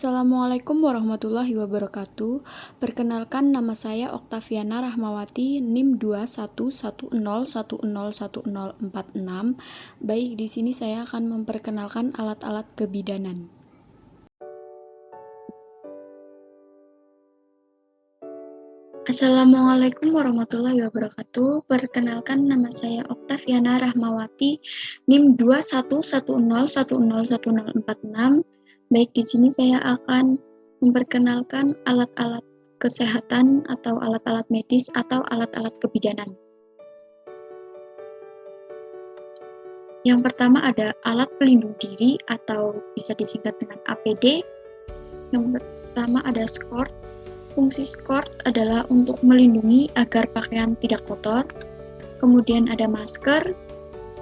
Assalamualaikum warahmatullahi wabarakatuh. Perkenalkan, nama saya Oktaviana Rahmawati, NIM 21101010146. Baik, di sini saya akan memperkenalkan alat-alat kebidanan. Assalamualaikum warahmatullahi wabarakatuh. Perkenalkan, nama saya Oktaviana Rahmawati, NIM 21101010146. Baik, di sini saya akan memperkenalkan alat-alat kesehatan atau alat-alat medis atau alat-alat kebidanan. Yang pertama ada alat pelindung diri atau bisa disingkat dengan APD. Yang pertama ada skort. Fungsi skort adalah untuk melindungi agar pakaian tidak kotor. Kemudian ada masker.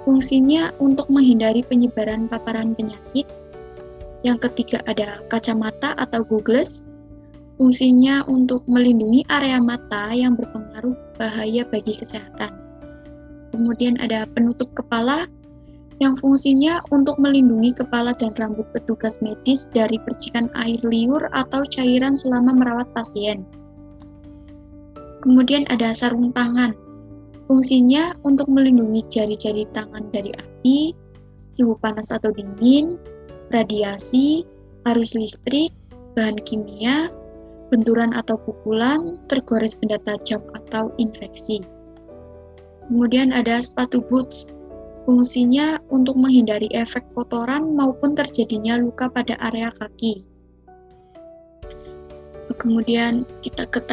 Fungsinya untuk menghindari penyebaran paparan penyakit. Yang ketiga ada kacamata atau goggles. Fungsinya untuk melindungi area mata yang berpengaruh bahaya bagi kesehatan. Kemudian ada penutup kepala yang fungsinya untuk melindungi kepala dan rambut petugas medis dari percikan air liur atau cairan selama merawat pasien. Kemudian ada sarung tangan. Fungsinya untuk melindungi jari-jari tangan dari api, suhu panas atau dingin, radiasi, arus listrik, bahan kimia, benturan atau pukulan, tergores benda tajam atau infeksi. Kemudian ada sepatu boots. Fungsinya untuk menghindari efek kotoran maupun terjadinya luka pada area kaki. Kemudian kita ke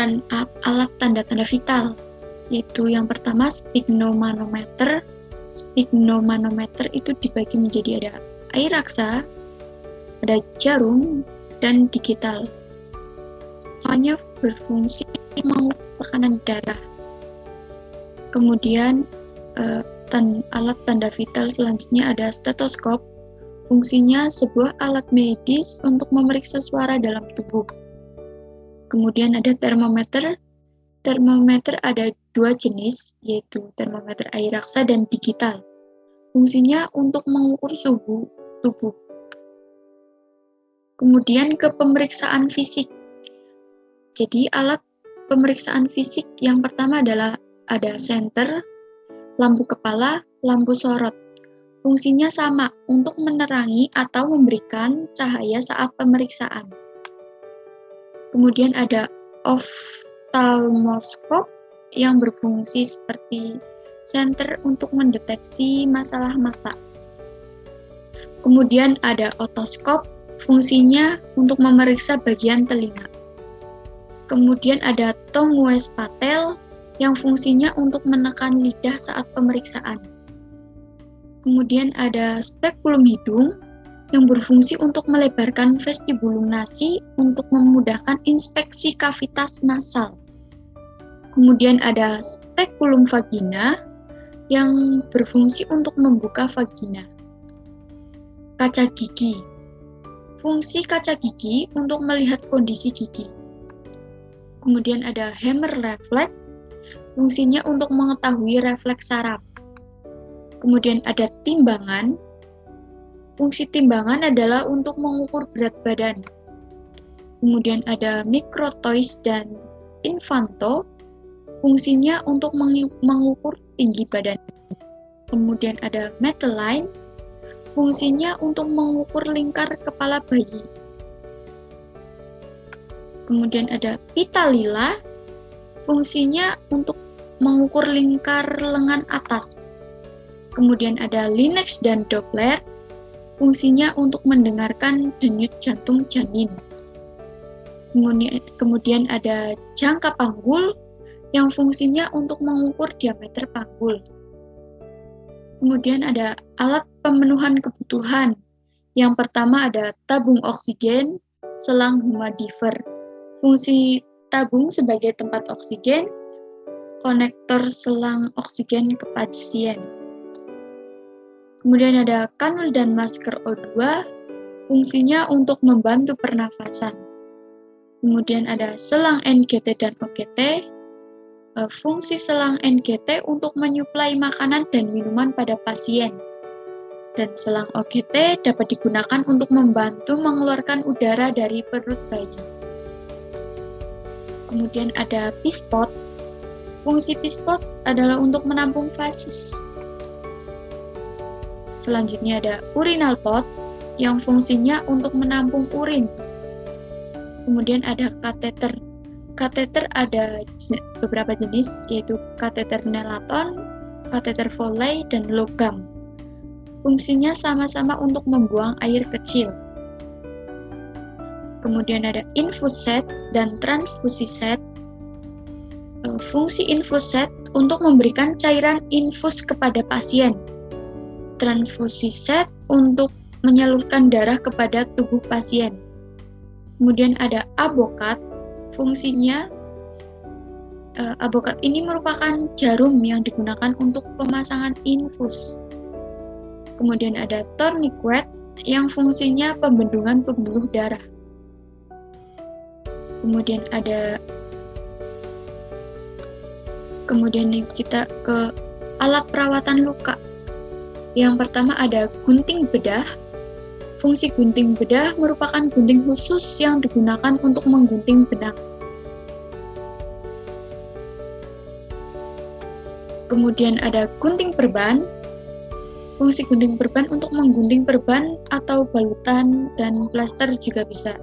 alat tanda-tanda vital, yaitu yang pertama sphygmomanometer. Sphygmomanometer itu dibagi menjadi ada air raksa, ada jarum, dan digital. Semuanya berfungsi mengukur tekanan darah. Kemudian alat tanda vital selanjutnya ada stetoskop. Fungsinya sebuah alat medis untuk memeriksa suara dalam tubuh. Kemudian ada termometer. Termometer ada dua jenis, yaitu termometer air raksa dan digital. Fungsinya untuk mengukur suhu tubuh. Kemudian ke pemeriksaan fisik. Jadi alat pemeriksaan fisik yang pertama adalah ada senter, lampu kepala, lampu sorot. Fungsinya sama untuk menerangi atau memberikan cahaya saat pemeriksaan. Kemudian ada oftalmoskop yang berfungsi seperti senter untuk mendeteksi masalah mata. Kemudian ada otoskop, fungsinya untuk memeriksa bagian telinga. Kemudian ada tomoespatel yang fungsinya untuk menekan lidah saat pemeriksaan. Kemudian ada spekulum hidung yang berfungsi untuk melebarkan vestibulum nasi untuk memudahkan inspeksi kavitas nasal. Kemudian ada spekulum vagina yang berfungsi untuk membuka vagina. Kaca gigi. Fungsi kaca gigi untuk melihat kondisi gigi. Kemudian ada hammer reflex. Fungsinya untuk mengetahui refleks saraf. Kemudian ada timbangan. Fungsi timbangan adalah untuk mengukur berat badan. Kemudian ada microtoys dan infanto. Fungsinya untuk mengukur tinggi badan. Kemudian ada metal line. Fungsinya untuk mengukur lingkar kepala bayi. Kemudian ada pita lila. Fungsinya untuk mengukur lingkar lengan atas. Kemudian ada Linux dan Doppler. Fungsinya untuk mendengarkan denyut jantung janin. Kemudian ada jangka panggul yang fungsinya untuk mengukur diameter panggul. Kemudian ada alat pemenuhan kebutuhan. Yang pertama ada tabung oksigen, selang humadifer. Fungsi tabung sebagai tempat oksigen, konektor selang oksigen ke pasien. Kemudian ada kanul dan masker O2, fungsinya untuk membantu pernafasan. Kemudian ada selang NGT dan OGT, fungsi selang NGT untuk menyuplai makanan dan minuman pada pasien. Dan selang OGT dapat digunakan untuk membantu mengeluarkan udara dari perut bayi. Kemudian ada pispot. Fungsi pispot adalah untuk menampung fasis. Selanjutnya ada urinal pot yang fungsinya untuk menampung urin. Kemudian ada kateter. Kateter ada beberapa jenis, yaitu kateter Nelaton, kateter Foley, dan logam. Fungsinya sama-sama untuk membuang air kecil. Kemudian ada infuset dan transfusiset. Fungsi infuset untuk memberikan cairan infus kepada pasien. Transfusiset untuk menyalurkan darah kepada tubuh pasien. Kemudian ada abokat. Fungsinya, abokat ini merupakan jarum yang digunakan untuk pemasangan infus. Kemudian ada tourniquet yang fungsinya pembendungan pembuluh darah. Kemudian kita ke alat perawatan luka. Yang pertama ada gunting bedah. Fungsi gunting bedah merupakan gunting khusus yang digunakan untuk menggunting benang. Kemudian ada gunting perban. Fungsi gunting perban untuk menggunting perban atau balutan dan plaster juga bisa.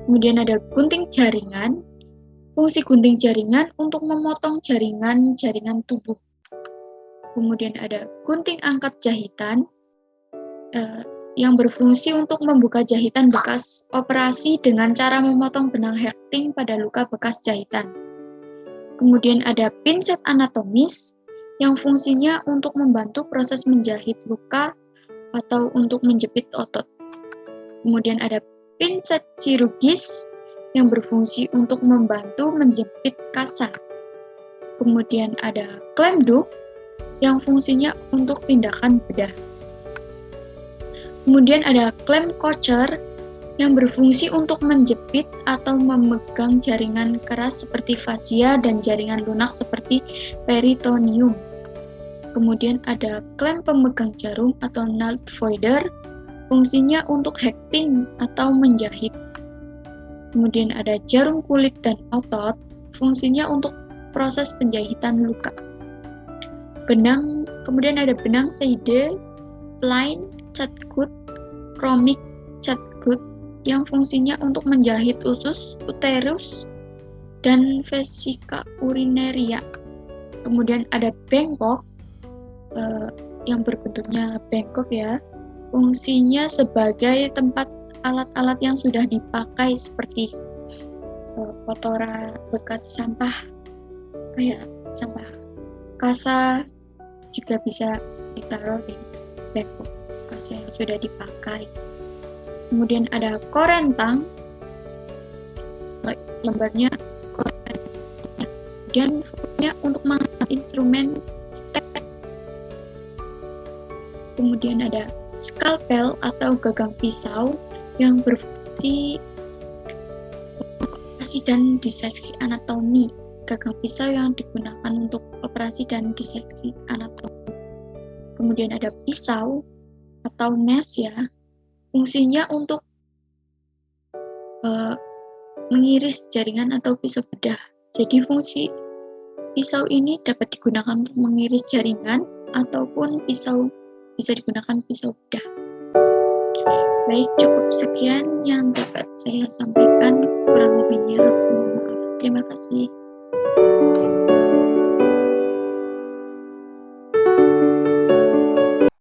Kemudian ada gunting jaringan. Fungsi gunting jaringan untuk memotong jaringan tubuh. Kemudian ada gunting angkat jahitan yang berfungsi untuk membuka jahitan bekas operasi dengan cara memotong benang hekting pada luka bekas jahitan. Kemudian ada pinset anatomis yang fungsinya untuk membantu proses menjahit luka atau untuk menjepit otot. Kemudian ada pinset chirurgis yang berfungsi untuk membantu menjepit kasa. Kemudian ada klem duk yang fungsinya untuk tindakan bedah. Kemudian ada klem kocher yang berfungsi untuk menjepit atau memegang jaringan keras seperti fasia dan jaringan lunak seperti peritoneum. Kemudian ada klem pemegang jarum atau nail voider, fungsinya untuk hekting atau menjahit. Kemudian ada jarum kulit dan otot, fungsinya untuk proses penjahitan luka. Kemudian ada benang Seide, plain, catgut, chronic, catgut yang fungsinya untuk menjahit usus, uterus, dan vesika urinaria. Kemudian ada bengkok yang berbentuknya bengkok ya. Fungsinya sebagai tempat alat-alat yang sudah dipakai seperti kotoran bekas sampah kayak sampah kasa juga bisa ditaruh di bengkok kasa yang sudah dipakai. Kemudian ada korentang, lembarnya korentang. Kemudian fungsinya untuk mengangkat instrumen stek. Kemudian ada skalpel atau gagang pisau yang berfungsi untuk operasi dan diseksi anatomi. Gagang pisau yang digunakan untuk operasi dan diseksi anatomi. Kemudian ada pisau atau mesh ya, fungsinya untuk mengiris jaringan atau pisau bedah. Jadi fungsi pisau ini dapat digunakan untuk mengiris jaringan ataupun bisa digunakan pisau bedah. Baik, cukup sekian yang dapat saya sampaikan, kurang lebihnya mohon maaf. Terima kasih.